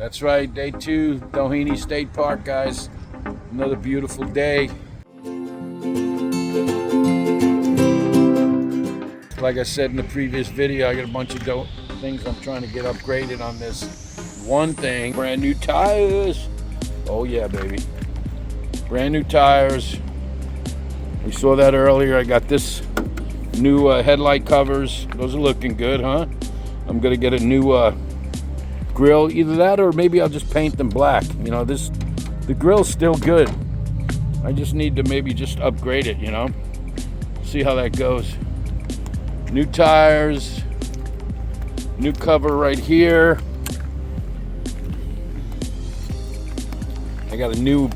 That's right, day 2, Doheny State Park, guys. Another beautiful day. Like I said in the previous video, I got a bunch of things I'm trying to get upgraded on this one thing. Brand new tires. Oh yeah, baby. Brand new tires. We saw that earlier. I got this new headlight covers. Those are looking good, huh? I'm gonna get a new grill, either that or maybe I'll just paint them black. You know, the grill's still good. I just need to maybe just upgrade it, you know. See how that goes. New tires, new cover right here. I got a new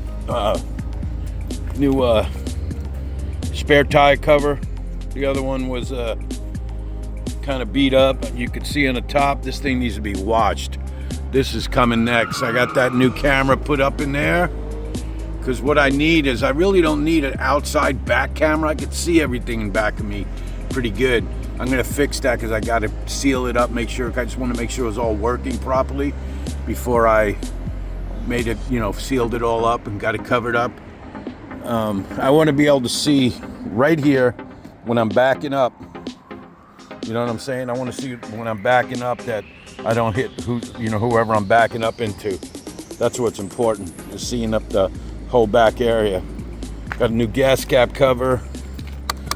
spare tire cover. The other one was kind of beat up. You can see on the top, this thing needs to be washed. This is coming next. I got that new camera put up in there because what I need is, I really don't need an outside back camera. I can see everything in back of me pretty good. I'm gonna fix that because I got to seal it up, make sure. I just want to make sure it's all working properly before I made it, you know, sealed it all up and got it covered up. I want to be able to see right here when I'm backing up. You know what I'm saying? I want to see when I'm backing up that I don't hit whoever I'm backing up into. That's what's important, is seeing up the whole back area. Got a new gas cap cover,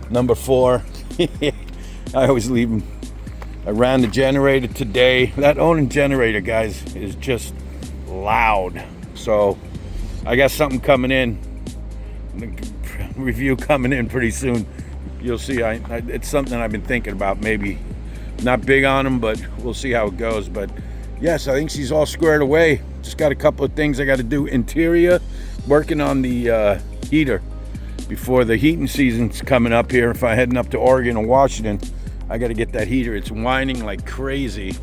number 4. I always leave them. I ran the generator today. That Onan generator, guys, is just loud. So I got something coming in. Review coming in pretty soon. You'll see. It's something I've been thinking about. Maybe not big on them, but we'll see how it goes. But yes, I think she's all squared away. Just got a couple of things I got to do. Interior, working on the heater before the heating season's coming up here. If I'm heading up to Oregon or Washington, I got to get that heater. It's whining like crazy.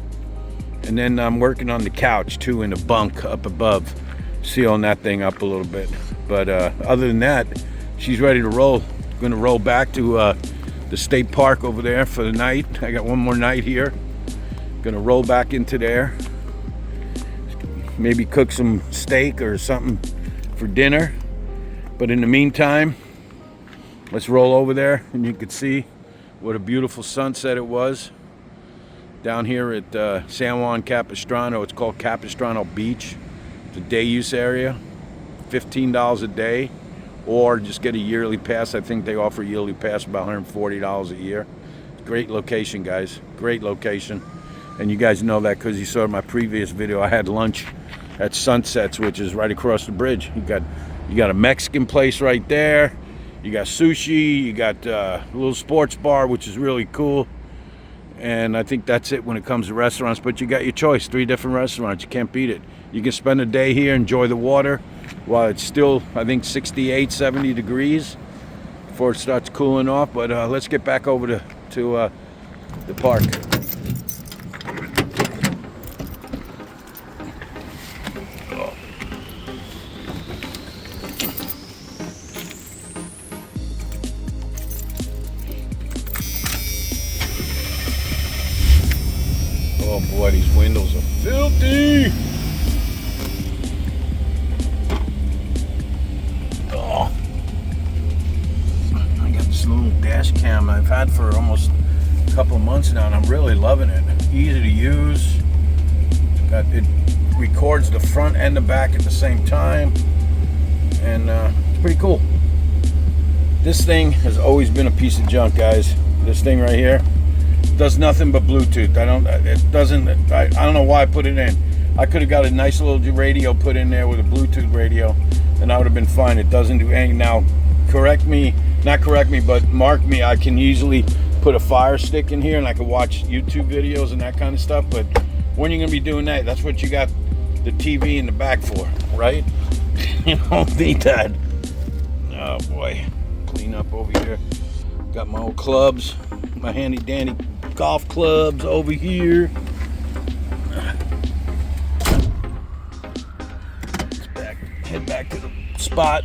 And then I'm working on the couch too, in the bunk up above, sealing that thing up a little bit. But other than that, she's ready to roll. Going to roll back to the state park over there for the night. I got one more night here. Going to roll back into there. Maybe cook some steak or something for dinner. But in the meantime, let's roll over there and you can see what a beautiful sunset it was down here at San Juan Capistrano. It's called Capistrano Beach. It's a day use area, $15 a day, or just get a yearly pass. I think they offer a yearly pass about $140 a year. Great location, guys, great location. And you guys know that because you saw in my previous video, I had lunch at Sunsets, which is right across the bridge. You got a Mexican place right there. You got sushi, you got a little sports bar, which is really cool. And I think that's it when it comes to restaurants, but you got your choice, 3 different restaurants. You can't beat it. You can spend a day here, enjoy the water while it's still, I think, 68, 70 degrees before it starts cooling off. But let's get back over to the park. Oh boy, these windows are filthy. Oh, I got this little dash cam I've had for almost a couple of months now, and I'm really loving it. Easy to use. It records the front and the back at the same time, and it's pretty cool. This thing has always been a piece of junk, guys. This thing right here does nothing but Bluetooth. I don't know why I put it in. I could have got a nice little radio put in there with a Bluetooth radio, and I would have been fine. It doesn't do anything. Now, not correct me, but mark me. I can easily put a Fire Stick in here, and I can watch YouTube videos and that kind of stuff. But when you're gonna be doing that, that's what you got the TV in the back for, right? You don't need that. Oh boy, clean up over here. Got my old clubs, my handy dandy golf clubs over here. Let's head back to the spot.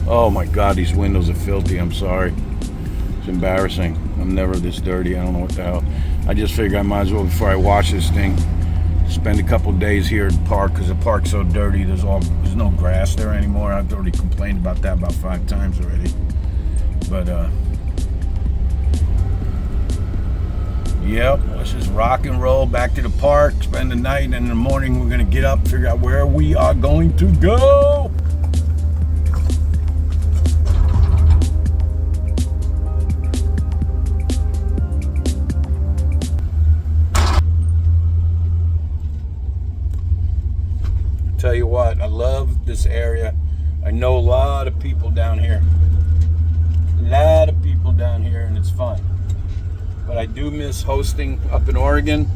Oh my God, these windows are filthy. I'm sorry. It's embarrassing. I'm never this dirty. I don't know what the hell. I just figured I might as well, before I wash this thing, spend a couple days here at the park, because the park's so dirty. There's no grass there anymore. I've already complained about that about 5 times already. But yep, let's just rock and roll back to the park, spend the night, and in the morning we're gonna get up, figure out where we are going to go. Tell you what, I love this area. I know a lot of people down here. And it's fun. But I do miss hosting up in Oregon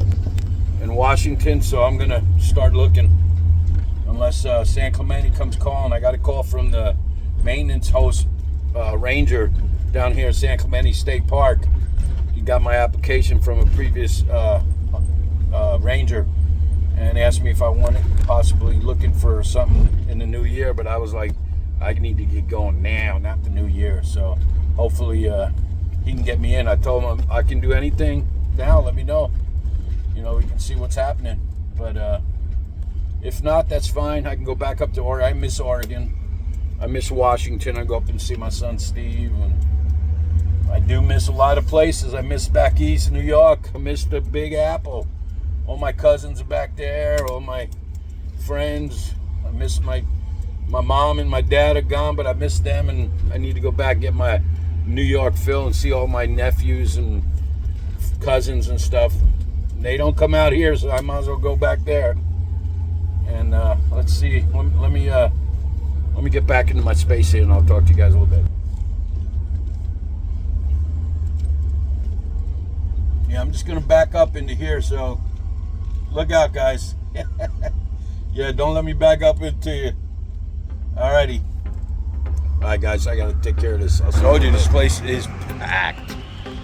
and Washington, so I'm gonna start looking. Unless San Clemente comes calling. I got a call from the maintenance host ranger down here at San Clemente State Park. He got my application from a previous ranger and asked me if I wanted possibly looking for something in the new year, but I was like, I need to get going now, not the new year. So hopefully he can get me in. I told him I can do anything now. Let me know. You know, we can see what's happening. But if not, that's fine. I can go back up to Oregon. I miss Oregon. I miss Washington. I go up and see my son Steve. And I do miss a lot of places. I miss back east in New York. I miss the Big Apple. All my cousins are back there. All my friends. I miss my mom and my dad are gone, but I miss them, and I need to go back and get my New York fill and see all my nephews and cousins and stuff. They don't come out here, so I might as well go back there. And let's see. Let me get back into my space here, and I'll talk to you guys a little bit. Yeah, I'm just gonna back up into here, so look out, guys. Yeah, don't let me back up into you. Alrighty. Alright, guys, I gotta take care of this. I told you this place is packed.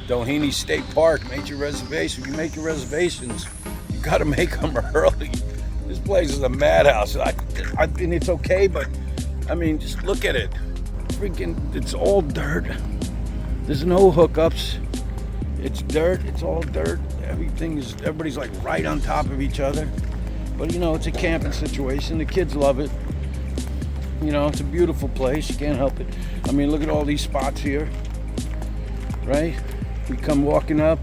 Doheny State Park. Make your reservation. If you make your reservations, you gotta make them early. This place is a madhouse. I think it's okay, but I mean, just look at it. It's all dirt. There's no hookups. It's dirt. It's all dirt. Everybody's like right on top of each other. But you know, it's a camping situation. The kids love it. You know, it's a beautiful place. You can't help it. I mean, look at all these spots here, right? You come walking up,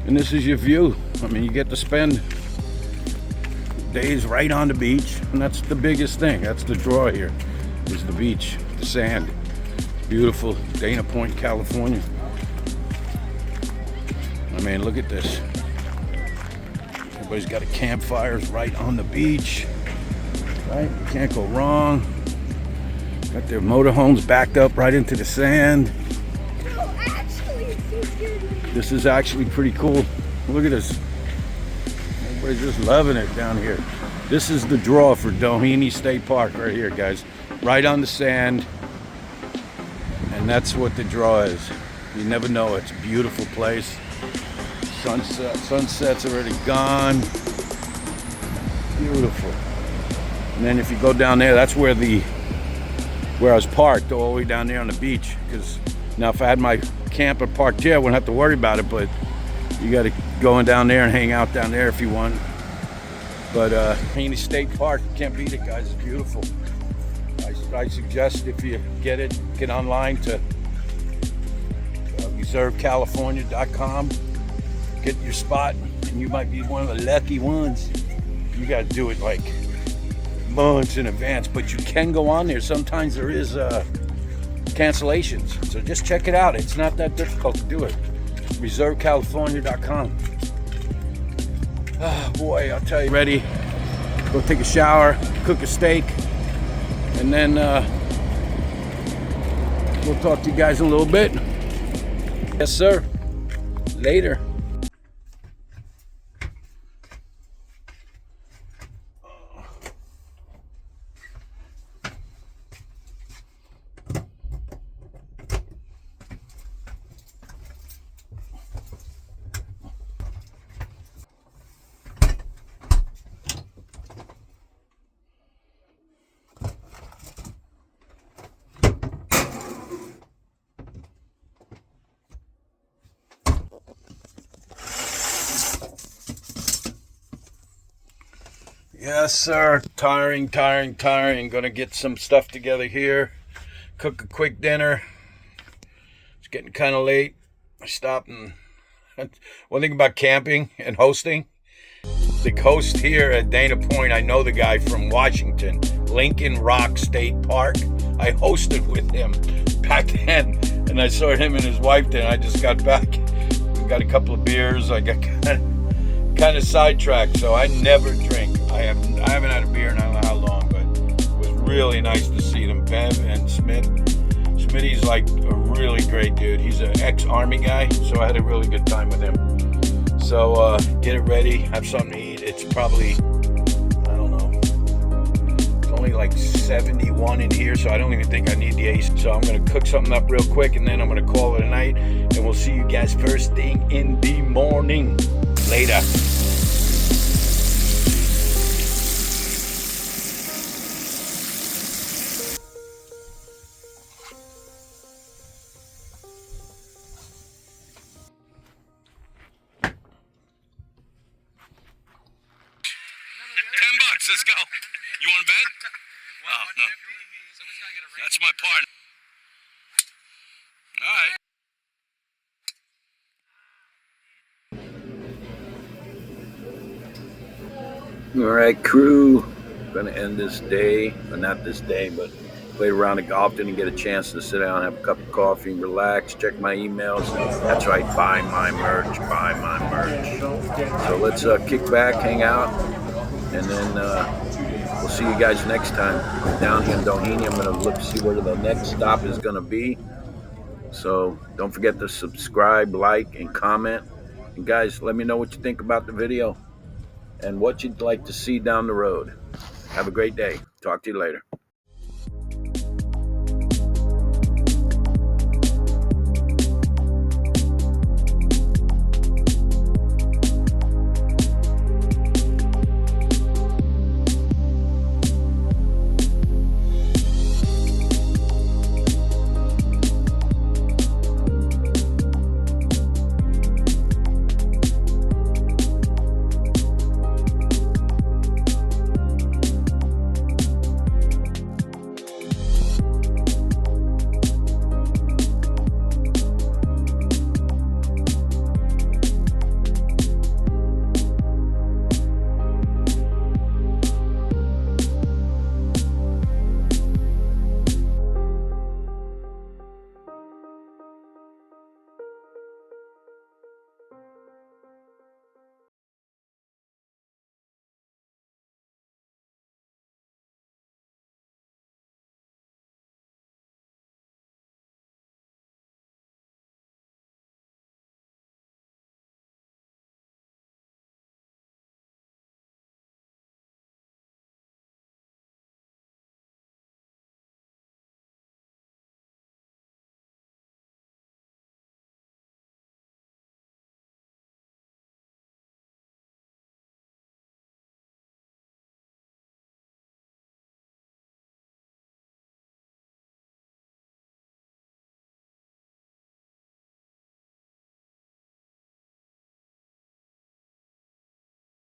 and this is your view. I mean, you get to spend days right on the beach, and that's the biggest thing. That's the draw here, is the beach, the sand. Beautiful Dana Point, California. I mean, look at this. Everybody's got a campfires right on the beach. Right? You can't go wrong. Got their motorhomes backed up right into the sand. No, actually, it's so scary. This is actually pretty cool. Look at this. Everybody's just loving it down here. This is the draw for Doheny State Park right here, guys. Right on the sand. And that's what the draw is. You never know. It's a beautiful place. Sunset's already gone. Beautiful. And then if you go down there, that's where I was parked, all the way down there on the beach. Because now if I had my camper parked here, I wouldn't have to worry about it. But you got to go in down there and hang out down there if you want. But Doheny State Park, you can't beat it, guys. It's beautiful. I suggest if you get online to reservecalifornia.com. Get your spot, and you might be one of the lucky ones. You got to do it like months in advance, but you can go on there. Sometimes there is cancellations, so just check it out. It's not that difficult to do it. reservecalifornia.com. Oh boy, I'll tell you. Ready, go take a shower, cook a steak, and then we'll talk to you guys in a little bit. Yes sir, later. Yes, sir. Tiring. Gonna get some stuff together here. Cook a quick dinner. It's getting kind of late. I stopped and one thing about camping and hosting, the host here at Dana Point, I know the guy from Washington, Lincoln Rock State Park. I hosted with him back then, and I saw him and his wife then. I just got back, got a couple of beers. I got kind of sidetracked, so I never drink. I haven't had a beer in I don't know how long, but it was really nice to see them. Bev and Smith. Smitty's like a really great dude. He's an ex-Army guy, so I had a really good time with him. So get it ready, have something to eat. It's probably, I don't know, it's only like 71 in here, so I don't even think I need the AC. So I'm going to cook something up real quick, and then I'm going to call it a night, and we'll see you guys first thing in the morning. Later. 10 bucks, let's go. You want a bed? Oh, no. That's my partner. All right, crew. Gonna end this day, or not this day, but play around the golf. Didn't get a chance to sit down, have a cup of coffee, relax, check my emails. That's right, buy my merch. So let's kick back, hang out, and then we'll see you guys next time. Down here in Doheny, I'm gonna look to see where the next stop is gonna be. So don't forget to subscribe, like, and comment. And guys, let me know what you think about the video and what you'd like to see down the road. Have a great day. Talk to you later.